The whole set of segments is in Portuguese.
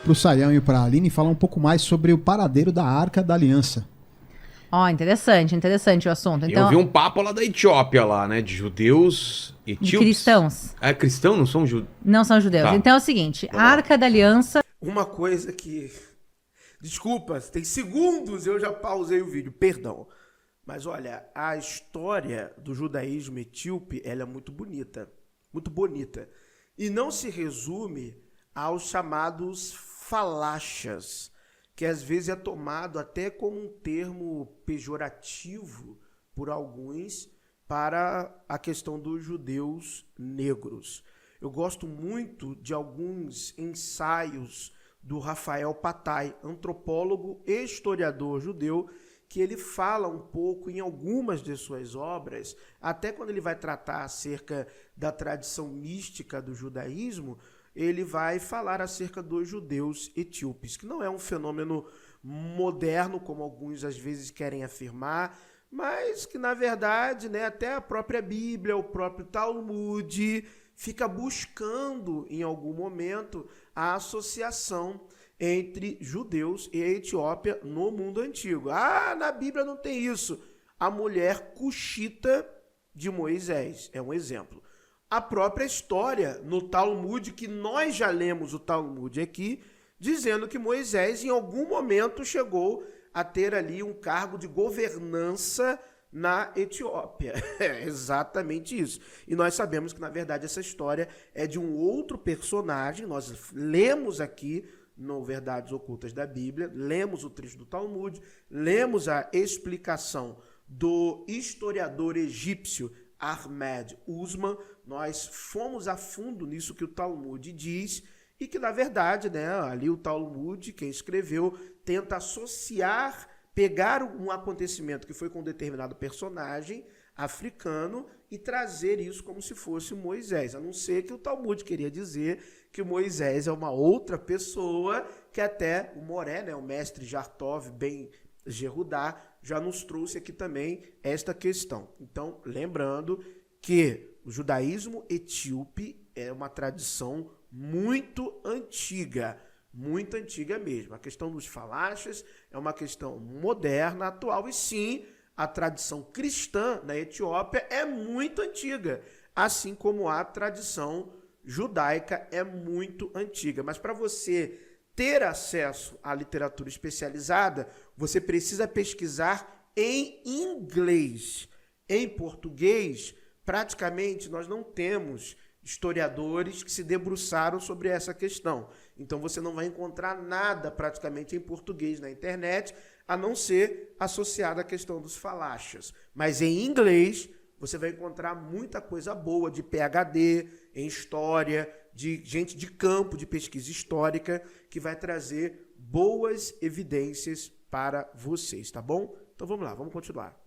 pro Saião e pra Aline falar um pouco mais sobre o paradeiro da Arca da Aliança. Ó, interessante o assunto. Eu vi um papo lá da Etiópia, lá, né? De judeus etíopes. De cristãos. É cristão, não são judeus? Não são judeus. Tá. Então é o seguinte, a Vamos lá. Arca da Aliança... Uma coisa que... Desculpa, tem segundos eu já pausei o vídeo, perdão. Mas olha, a história do judaísmo etíope, ela é muito bonita. Muito bonita. E não se resume aos chamados falachas, que às vezes é tomado até como um termo pejorativo por alguns para a questão dos judeus negros. Eu gosto muito de alguns ensaios do Rafael Patai, antropólogo e historiador judeu, que ele fala um pouco em algumas de suas obras, até quando ele vai tratar acerca da tradição mística do judaísmo, ele vai falar acerca dos judeus etíopes, que não é um fenômeno moderno, como alguns às vezes querem afirmar, mas que, na verdade, né, até a própria Bíblia, o próprio Talmud, fica buscando, em algum momento, a associação entre judeus e a Etiópia no mundo antigo. Ah, na Bíblia não tem isso. A mulher cuxita de Moisés é um exemplo. A própria história no Talmud, que nós já lemos o Talmud aqui, dizendo que Moisés em algum momento chegou a ter ali um cargo de governança na Etiópia. É exatamente isso. E nós sabemos que, na verdade, essa história é de um outro personagem. Nós lemos aqui no Verdades Ocultas da Bíblia, lemos o trecho do Talmud, lemos a explicação do historiador egípcio Ahmed Usman. Nós fomos a fundo nisso que o Talmud diz e que, na verdade, né, ali o Talmud, quem escreveu, tenta associar, pegar um acontecimento que foi com um determinado personagem africano e trazer isso como se fosse Moisés, a não ser que o Talmud queria dizer que Moisés é uma outra pessoa, que até o Moré, né, o mestre Jartov Ben Gerudá, já nos trouxe aqui também esta questão. Então, lembrando que o judaísmo etíope é uma tradição muito antiga mesmo. A questão dos falachas é uma questão moderna, atual, e sim, a tradição cristã na Etiópia é muito antiga, assim como a tradição judaica é muito antiga. Mas para você ter acesso à literatura especializada, você precisa pesquisar em inglês. Em português, praticamente nós não temos historiadores que se debruçaram sobre essa questão. Então você não vai encontrar nada praticamente em português na internet, a não ser associado à questão dos falachas. Mas em inglês você vai encontrar muita coisa boa de PhD em história, de gente de campo, de pesquisa histórica, que vai trazer boas evidências para vocês, tá bom? Então vamos lá, vamos continuar.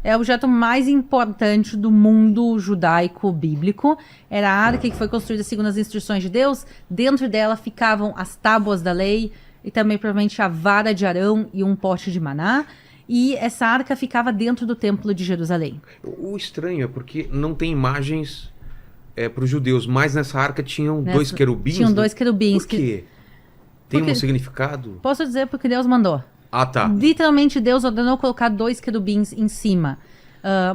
É o objeto mais importante do mundo judaico-bíblico. Era a arca que foi construída segundo as instruções de Deus. Dentro dela ficavam as tábuas da lei e também provavelmente a vara de Arão e um pote de maná. E essa arca ficava dentro do templo de Jerusalém. O estranho é porque não tem imagens para os judeus, mas nessa arca tinham dois querubins. Tinham dois querubins. Por quê? Tem um significado? Posso dizer porque Deus mandou. Ah, tá. Literalmente Deus ordenou colocar dois querubins em cima.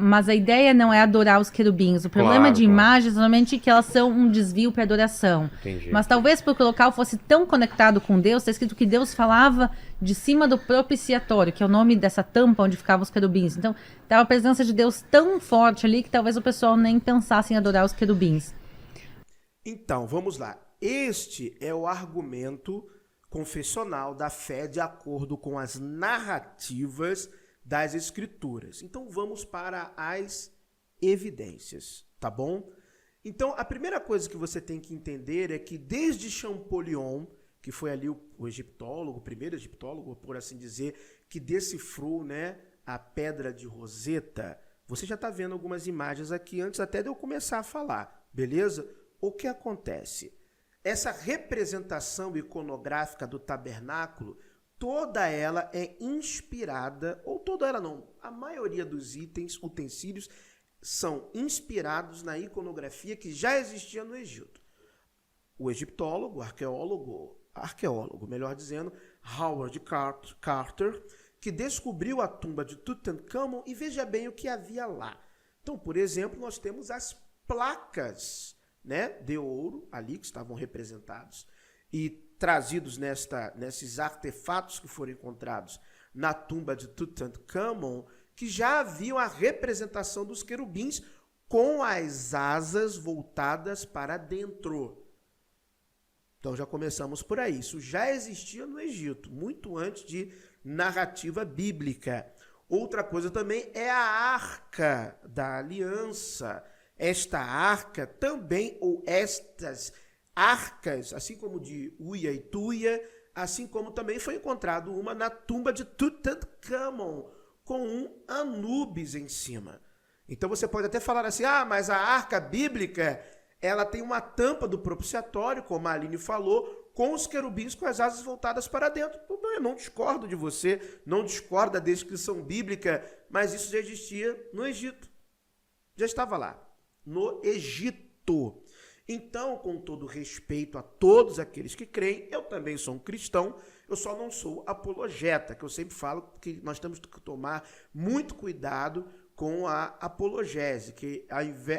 Mas a ideia não é adorar os querubins. O problema de imagens, normalmente, é que elas são um desvio para adoração. Entendi. Mas talvez porque o local fosse tão conectado com Deus, está escrito que Deus falava de cima do propiciatório, que é o nome dessa tampa onde ficavam os querubins. Então, estava a presença de Deus tão forte ali que talvez o pessoal nem pensasse em adorar os querubins. Então, vamos lá. Este é o argumento confessional da fé de acordo com as narrativas das escrituras. Então vamos para as evidências, tá bom? Então a primeira coisa que você tem que entender é que desde Champollion, que foi ali o egiptólogo, o primeiro egiptólogo, por assim dizer, que decifrou, né, a pedra de Roseta, você já está vendo algumas imagens aqui antes até de eu começar a falar, beleza? O que acontece? Essa representação iconográfica do tabernáculo, toda ela é inspirada, ou toda ela não, a maioria dos itens, utensílios, são inspirados na iconografia que já existia no Egito. O egiptólogo, o arqueólogo arqueólogo, melhor dizendo, Howard Carter, que descobriu a tumba de Tutankhamon e veja bem o que havia lá. Então, por exemplo, nós temos as placas, né, de ouro ali que estavam representados e trazidos nesses artefatos que foram encontrados na tumba de Tutankhamon, que já haviam a representação dos querubins com as asas voltadas para dentro. Então já começamos por aí. Isso já existia no Egito, muito antes de narrativa bíblica. Outra coisa também é a Arca da Aliança. Esta arca também, ou estas arcas, assim como de Uia e Tuia, assim como também foi encontrado uma na tumba de Tutankhamon, com um Anubis em cima. Então você pode até falar assim, mas a arca bíblica, ela tem uma tampa do propiciatório, como a Aline falou, com os querubins com as asas voltadas para dentro. Eu não discordo de você, não discordo da descrição bíblica, mas isso já existia no Egito. Já estava lá, no Egito. Então, com todo respeito a todos aqueles que creem, eu também sou um cristão, eu só não sou apologeta, que eu sempre falo que nós temos que tomar muito cuidado com a apologese, que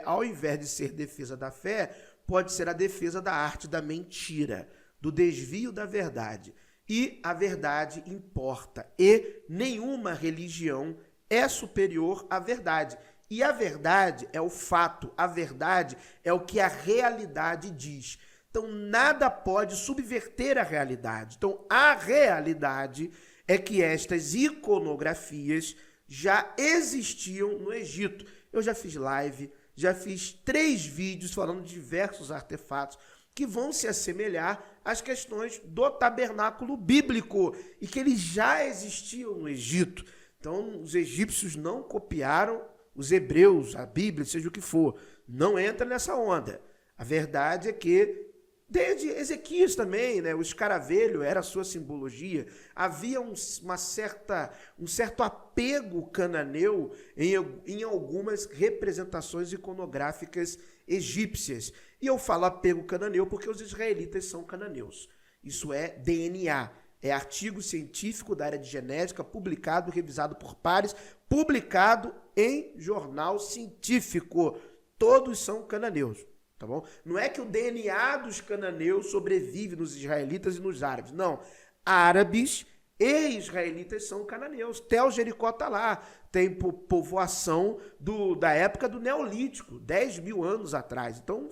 ao invés de ser defesa da fé, pode ser a defesa da arte da mentira, do desvio da verdade. E a verdade importa, e nenhuma religião é superior à verdade. E a verdade é o fato, a verdade é o que a realidade diz. Então, nada pode subverter a realidade. Então, a realidade é que estas iconografias já existiam no Egito. Eu já fiz live, já fiz 3 vídeos falando de diversos artefatos que vão se assemelhar às questões do tabernáculo bíblico e que eles já existiam no Egito. Então, os egípcios não copiaram os hebreus, a Bíblia, seja o que for, não entra nessa onda. A verdade é que, desde Ezequias também, né, o escaravelho era a sua simbologia, havia um certo apego cananeu em algumas representações iconográficas egípcias. E eu falo apego cananeu porque os israelitas são cananeus. Isso é DNA. É artigo científico da área de genética, publicado, revisado por pares, publicado em jornal científico. Todos são cananeus, tá bom? Não é que o DNA dos cananeus sobrevive nos israelitas e nos árabes. Não. Árabes e israelitas são cananeus. Tel Jericó está lá. Tem povoação da época do Neolítico, 10 mil anos atrás. Então,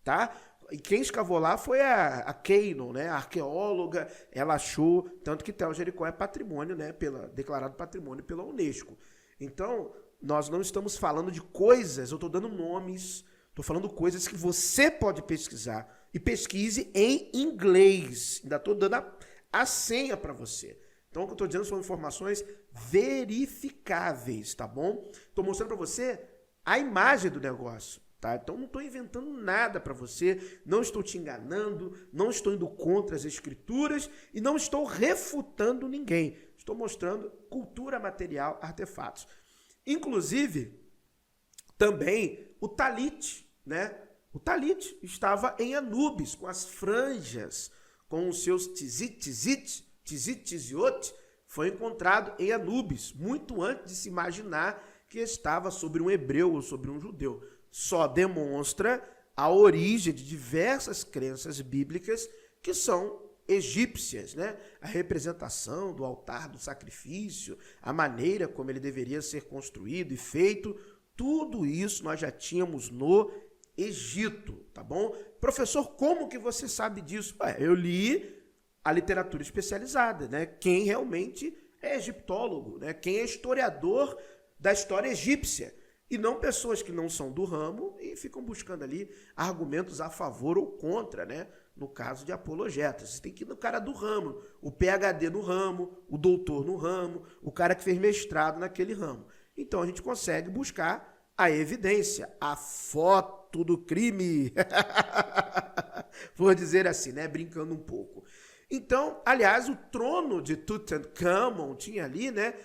tá? E quem escavou lá foi a Keinon, né? A arqueóloga, ela achou, tanto que Tel Jericó é patrimônio, né? Declarado patrimônio pela Unesco. Então, nós não estamos falando de coisas, eu estou dando nomes, estou falando coisas que você pode pesquisar. E pesquise em inglês. Ainda estou dando a senha para você. Então, o que eu estou dizendo são informações verificáveis, tá bom? Estou mostrando para você a imagem do negócio. Tá? Então não estou inventando nada para você, não estou te enganando, não estou indo contra as escrituras e não estou refutando ninguém. Estou mostrando cultura material, artefatos. Inclusive, também o talit, né? O talit estava em Anubis, com as franjas, com os seus tzitzit, foi encontrado em Anubis, muito antes de se imaginar que estava sobre um hebreu ou sobre um judeu. Só demonstra a origem de diversas crenças bíblicas que são egípcias, né? A representação do altar do sacrifício, a maneira como ele deveria ser construído e feito, tudo isso nós já tínhamos no Egito, tá bom? Professor, como que você sabe disso? Eu li a literatura especializada, né? Quem realmente é egiptólogo, né? Quem é historiador da história egípcia. E não pessoas que não são do ramo e ficam buscando ali argumentos a favor ou contra, né? No caso de apologetas. Você tem que ir no cara do ramo, o PhD no ramo, o doutor no ramo, o cara que fez mestrado naquele ramo. Então a gente consegue buscar a evidência, a foto do crime. Vou dizer assim, né? Brincando um pouco. Então, aliás, o trono de Tutankhamon tinha ali, né?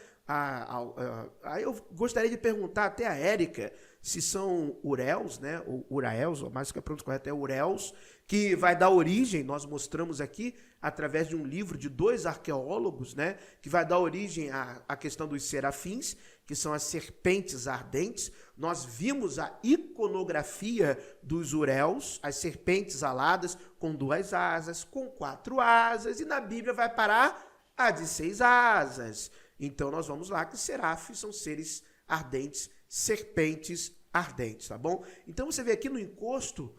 Aí eu gostaria de perguntar até a Érica se são uréus, né, ou uraels, ou mais que a pronúncia correta é uréus, que vai dar origem, nós mostramos aqui, através de um livro de 2 arqueólogos, né, que vai dar origem à questão dos serafins, que são as serpentes ardentes. Nós vimos a iconografia dos uréus, as serpentes aladas com 2 asas, com 4 asas, e na Bíblia vai parar a de 6 asas. Então nós vamos lá que serafins são seres ardentes, serpentes ardentes, tá bom? Então você vê aqui no encosto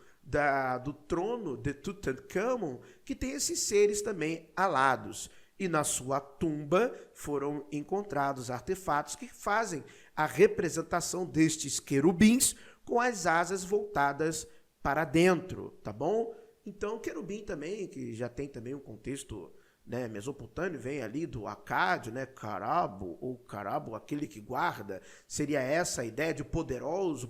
do trono de Tutankhamon que tem esses seres também alados. E na sua tumba foram encontrados artefatos que fazem a representação destes querubins com as asas voltadas para dentro, tá bom? Então, querubim também, que já tem também um contexto, né, mesopotâmio, vem ali do acádio, né, carabo, ou carabo, aquele que guarda, seria essa a ideia de poderoso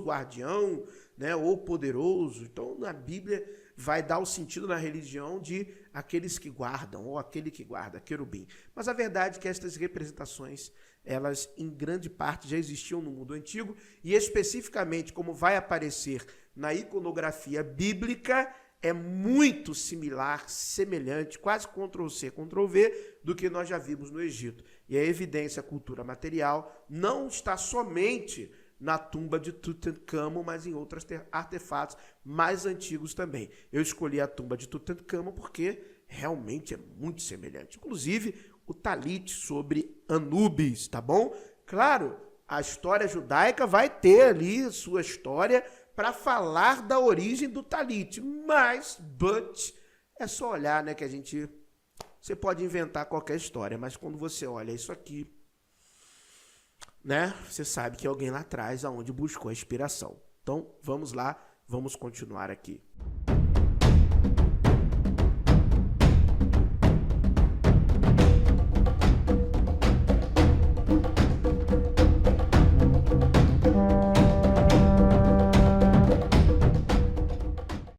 guardião, né, ou poderoso. Então, na Bíblia, vai dar o sentido na religião de aqueles que guardam, ou aquele que guarda, querubim. Mas a verdade é que estas representações, elas em grande parte já existiam no mundo antigo, e especificamente como vai aparecer na iconografia bíblica, é muito similar, semelhante, quase Ctrl+C, Ctrl+V, do que nós já vimos no Egito. E a evidência, a cultura material, não está somente na tumba de Tutankhamon, mas em outros artefatos mais antigos também. Eu escolhi a tumba de Tutankhamon porque realmente é muito semelhante. Inclusive, o talit sobre Anubis, tá bom? Claro, a história judaica vai ter ali sua história para falar da origem do talit, mas é só olhar, né, que você pode inventar qualquer história, mas quando você olha isso aqui, né, você sabe que é alguém lá atrás aonde buscou a inspiração. Então, vamos lá, vamos continuar aqui.